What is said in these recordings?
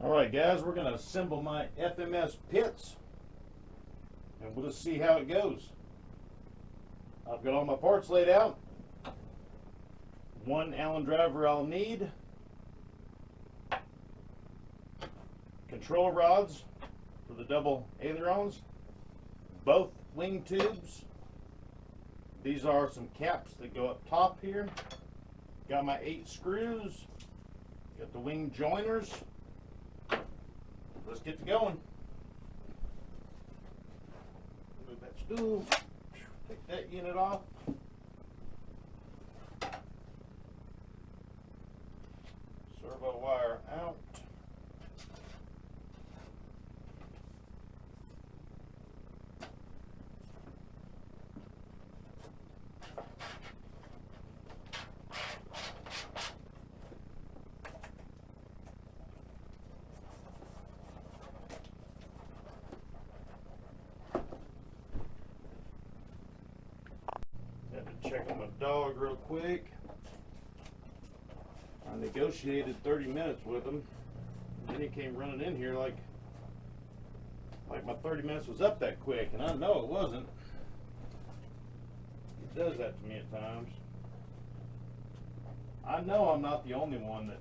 Alright guys, we're going to assemble my FMS pits and we'll just see how it goes. I've got all my parts laid out. One Allen driver I'll need. Control rods for the double ailerons. Both wing tubes. These are some caps that go up top here. Got my 8 screws. Got the wing joiners. Let's get to going. Move that stool. Take that unit off. Servo wire out. Check on my dog real quick. I negotiated 30 minutes with him. And then he came running in here like my 30 minutes was up that quick, and I know it wasn't. He does that to me at times. I know I'm not the only one that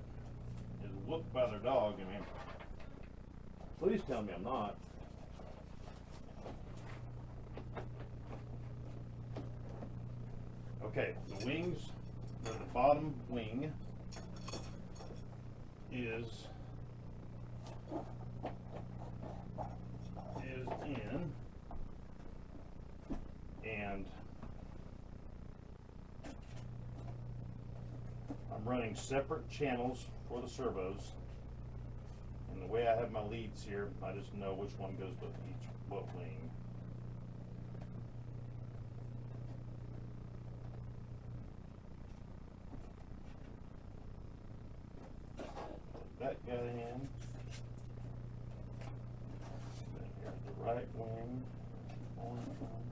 is whooped by their dog. I mean, please tell me I'm not. Okay, the wings, the bottom wing is in, and I'm running separate channels for the servos. And the way I have my leads here, I just know which one goes with what wing. That guy in. Then here's the right wing. Orange one.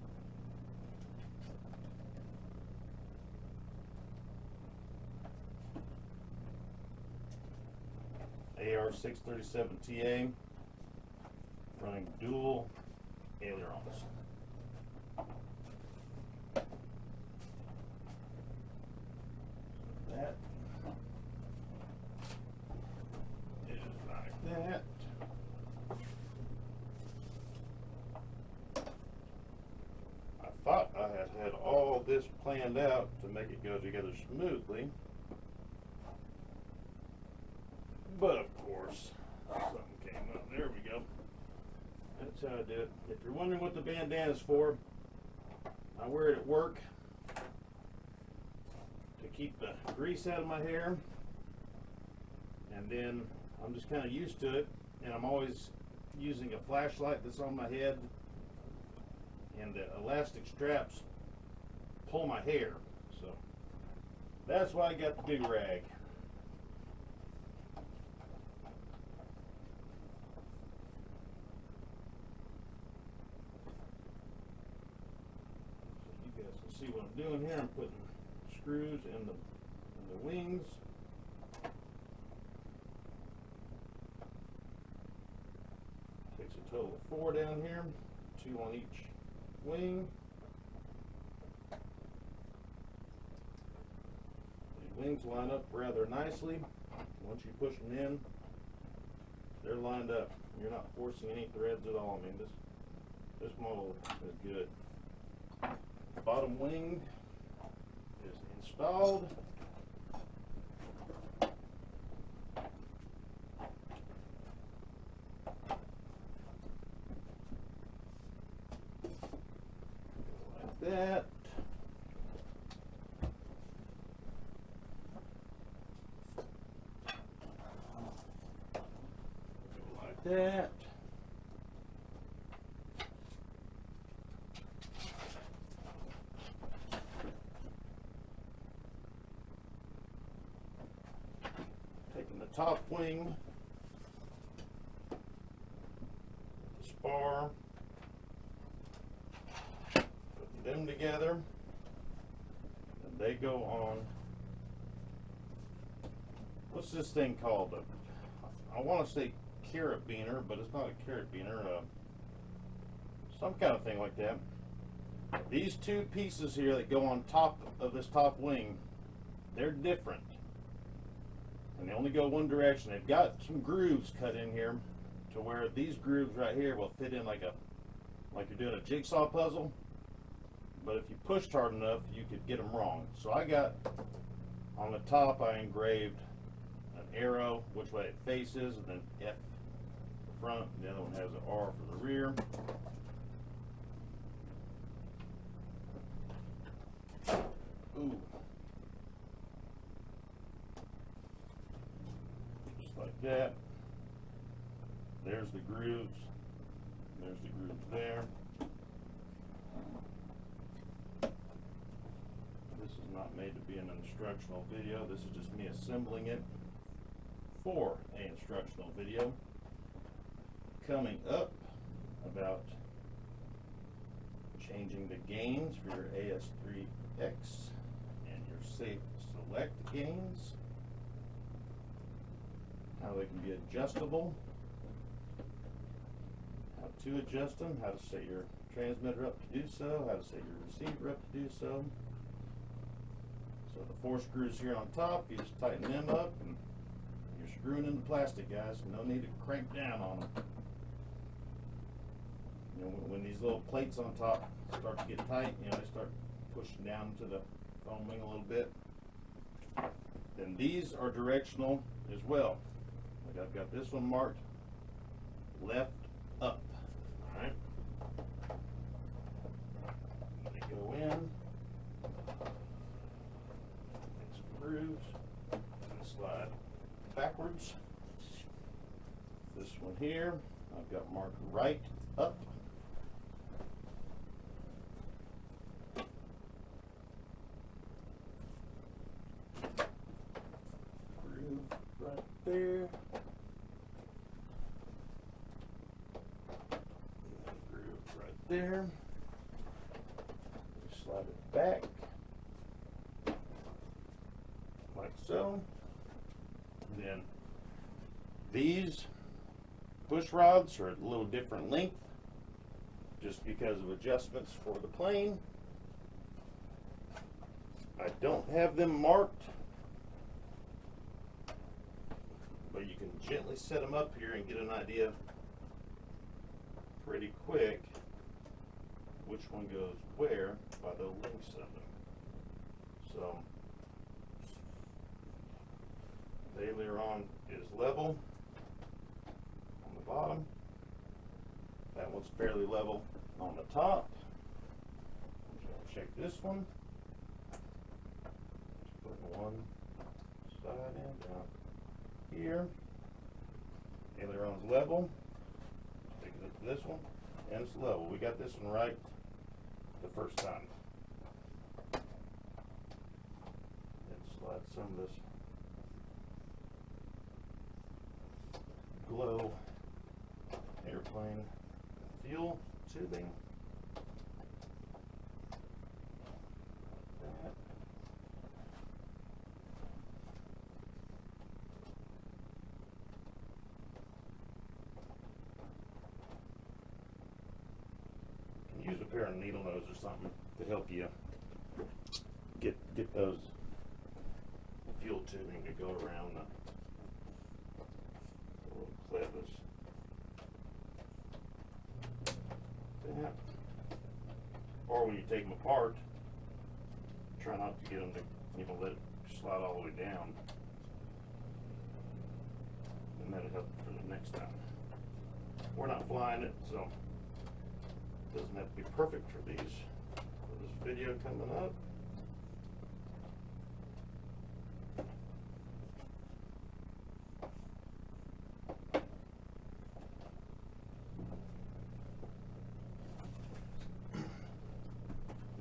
AR637TA running dual ailerons. That that. I thought I had all this planned out to make it go together smoothly, but of course something came up. There we go. That's how I do it. If you're wondering what the bandana is for, I wear it at work to keep the grease out of my hair, and then I'm just kind of used to it, and I'm always using a flashlight that's on my head, and the elastic straps pull my hair, so that's why I got the do-rag. So you guys can see what I'm doing here. I'm putting screws in the wings. A total of 4 down here, 2 on each wing. The wings line up rather nicely. Once you push them in, they're lined up. You're not forcing any threads at all. I mean, this model is good. Bottom wing is installed. That. Like that. Taking the top wing, the spar, them together, and they go on. What's this thing called? I want to say carabiner, but it's not a carabiner, some kind of thing like that. These two pieces here that go on top of this top wing, they're different. And they only go one direction. They've got some grooves cut in here to where these grooves right here will fit in like you're doing a jigsaw puzzle. But if you pushed hard enough, you could get them wrong. So I got, on the top, I engraved an arrow, which way it faces, and then F for the front. The other one has an R for the rear. Ooh. Just like that. There's the grooves. There's the grooves there. This is not made to be an instructional video. This is just me assembling it for an instructional video. Coming up about changing the gains for your AS3X and your Safe Select gains. How they can be adjustable. How to adjust them. How to set your transmitter up to do so. How to set your receiver up to do so. So the 4 screws here on top, you just tighten them up and you're screwing in the plastic, guys. No need to crank down on them. You know, when these little plates on top start to get tight, you know, they start pushing down to the foam wing a little bit. Then these are directional as well. Like I've got this one marked left up. Alright. They go in. Grooves and slide backwards. This one here I've got marked right up. Groove right there. Groove right there. Slide it back. Like so. And then these push rods are a little different length just because of adjustments for the plane. I don't have them marked, but you can gently set them up here and get an idea pretty quick which one goes where by the lengths of them. So the aileron is level on the bottom. That one's fairly level on the top. I'm just going to check this one. Just putting one side in down here. Aileron's level. Take it up to this one, and it's level. We got this one right the first time. And slide some of this glow airplane fuel tubing. Like that. You can use a pair of needle nose or something to help you get those fuel tubing to go around the clevis. That. Or when you take them apart, try not to get them to, you know, let it slide all the way down. And that'll help for the next time. We're not flying it, so it doesn't have to be perfect for these. For this video coming up.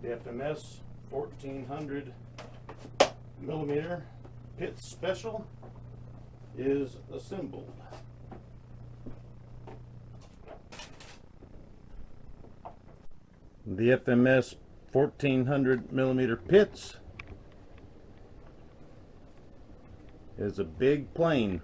The FMS 1400 millimeter Pitts Special is assembled. The FMS 1400 millimeter Pitts is a big plane.